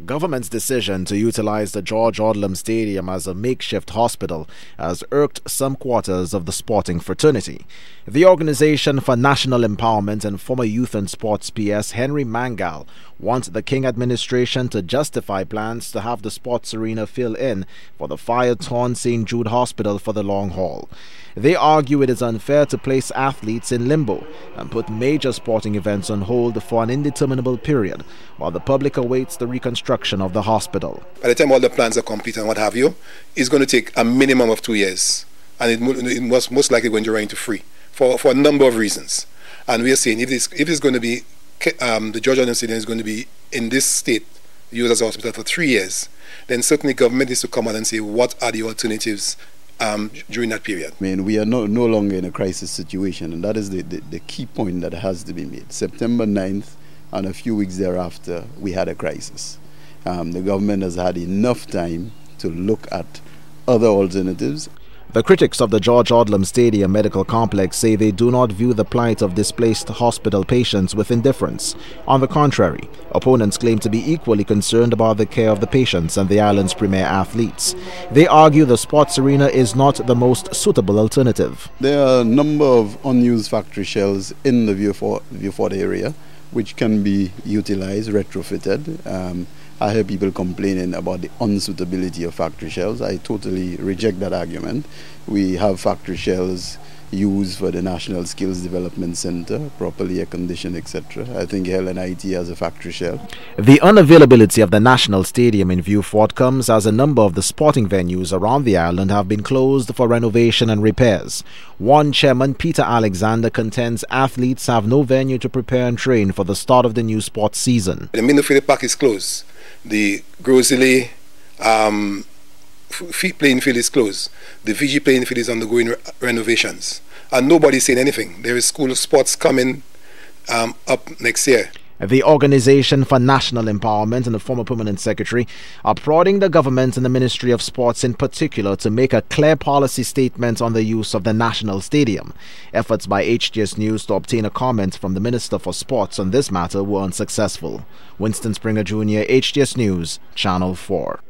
Government's decision to utilize the George Odium Stadium as a makeshift hospital has irked some quarters of the sporting fraternity. The Organization for National Empowerment and former Youth and Sports PS Henry Mangal wants the King administration to justify plans to have the sports arena fill in for the fire-torn St. Jude Hospital for the long haul. They argue it is unfair to place athletes in limbo and put major sporting events on hold for an indeterminable period while the public awaits the reconstruction of the hospital. By the time all the plans are complete and what have you, it's going to take a minimum of 2 years, and it was most likely going to run into free for a number of reasons. And we are saying if it's going to be the George Odium Stadium is going to be in this state used as a hospital for 3 years, then certainly government needs to come out and say what are the alternatives during that period. I mean, we are no longer in a crisis situation, and that is the key point that has to be made. September 9th and a few weeks thereafter, we had a crisis. The government has had enough time to look at other alternatives. The critics of the George Odium Stadium Medical Complex say they do not view the plight of displaced hospital patients with indifference. On the contrary, opponents claim to be equally concerned about the care of the patients and the island's premier athletes. They argue the sports arena is not the most suitable alternative. There are a number of unused factory shells in the Viewfort area which can be utilized, retrofitted. I hear people complaining about the unsuitability of factory shells. I totally reject that argument. We have factory shells used for the National Skills Development Center, properly air-conditioned, etc. I think Helen IT has a factory shell. The unavailability of the National Stadium in Viewfort comes as a number of the sporting venues around the island have been closed for renovation and repairs. One chairman, Peter Alexander, contends athletes have no venue to prepare and train for the start of the new sports season. The Minnofield Park is closed. The Grosley playing field is closed. The VG playing field is undergoing renovations. And nobody's saying anything. There is school of sports coming up next year. The Organization for National Empowerment and the former permanent secretary are prodding the government and the Ministry of Sports in particular to make a clear policy statement on the use of the National Stadium. Efforts by HTS News to obtain a comment from the Minister for Sports on this matter were unsuccessful. Winston Springer Jr., HTS News, Channel 4.